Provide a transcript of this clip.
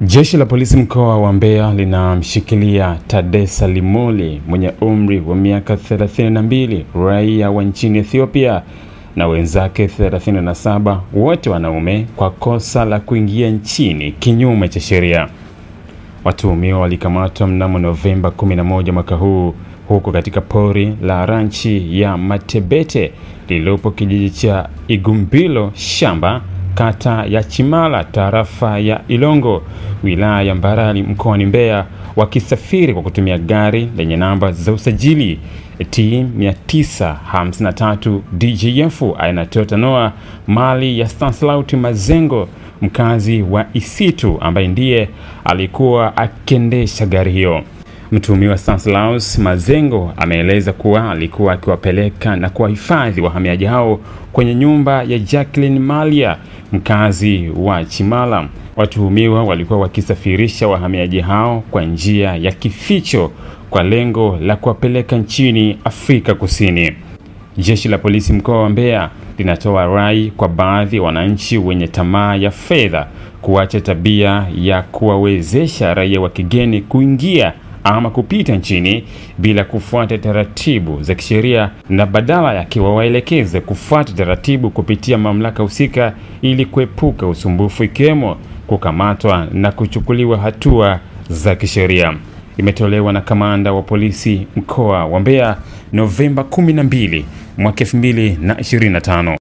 Jeshi la polisi mkoa wa Mbeya linamshikilia Tadessa Limuli mwenye umri wa miaka 32, raia wa nchini Ethiopia, na wenzake 37, wote wanaume, kwa kosa la kuingia nchini kinyume cha sheria. Watuhumiwa walikamatwa mnamo Novemba 11 mwaka huu huko katika pori la ranchi ya Matebete lililopo kijiji cha Igumbilo Shamba, kata ya Chimala, tarafa ya Ilongo, wilaya ya Mbarali, mkoani Mbeya, wakisafiri kwa kutumia gari lenye namba za usajili T953 DGF aina Toyota Noah, mali ya Stanislaus Mazengo, mkazi wa Isitu, ambaye ndiye alikuwa akiendesha gari hiyo. Mtuhumiwa Stanislaus Mazengo ameeleza kuwa alikuwa akiwapeleka na kuwahifadhi wahamiaji hao kwenye nyumba ya Jacqueline Malia, mkazi wa Chimala. Watuhumiwa walikuwa wakisafirisha wahamiaji hao kwa njia ya kificho kwa lengo la kuwapeleka nchini Afrika Kusini. Jeshi la polisi mkoa wa Mbeya linatoa rai kwa baadhi ya wananchi wenye tamaa ya fedha kuacha tabia ya kuwawezesha raia wa kigeni kuingia ama kupita nchini bila kufuata taratibu za kisheria, na badala yake waelekeze kufuata taratibu kupitia mamlaka husika ili kuepuka usumbufu, ikiwemo kukamatwa na kuchukuliwa hatua za kisheria. Imetolewa na kamanda wa polisi mkoa wa Mbeya Novemba 12 mwaka 2025.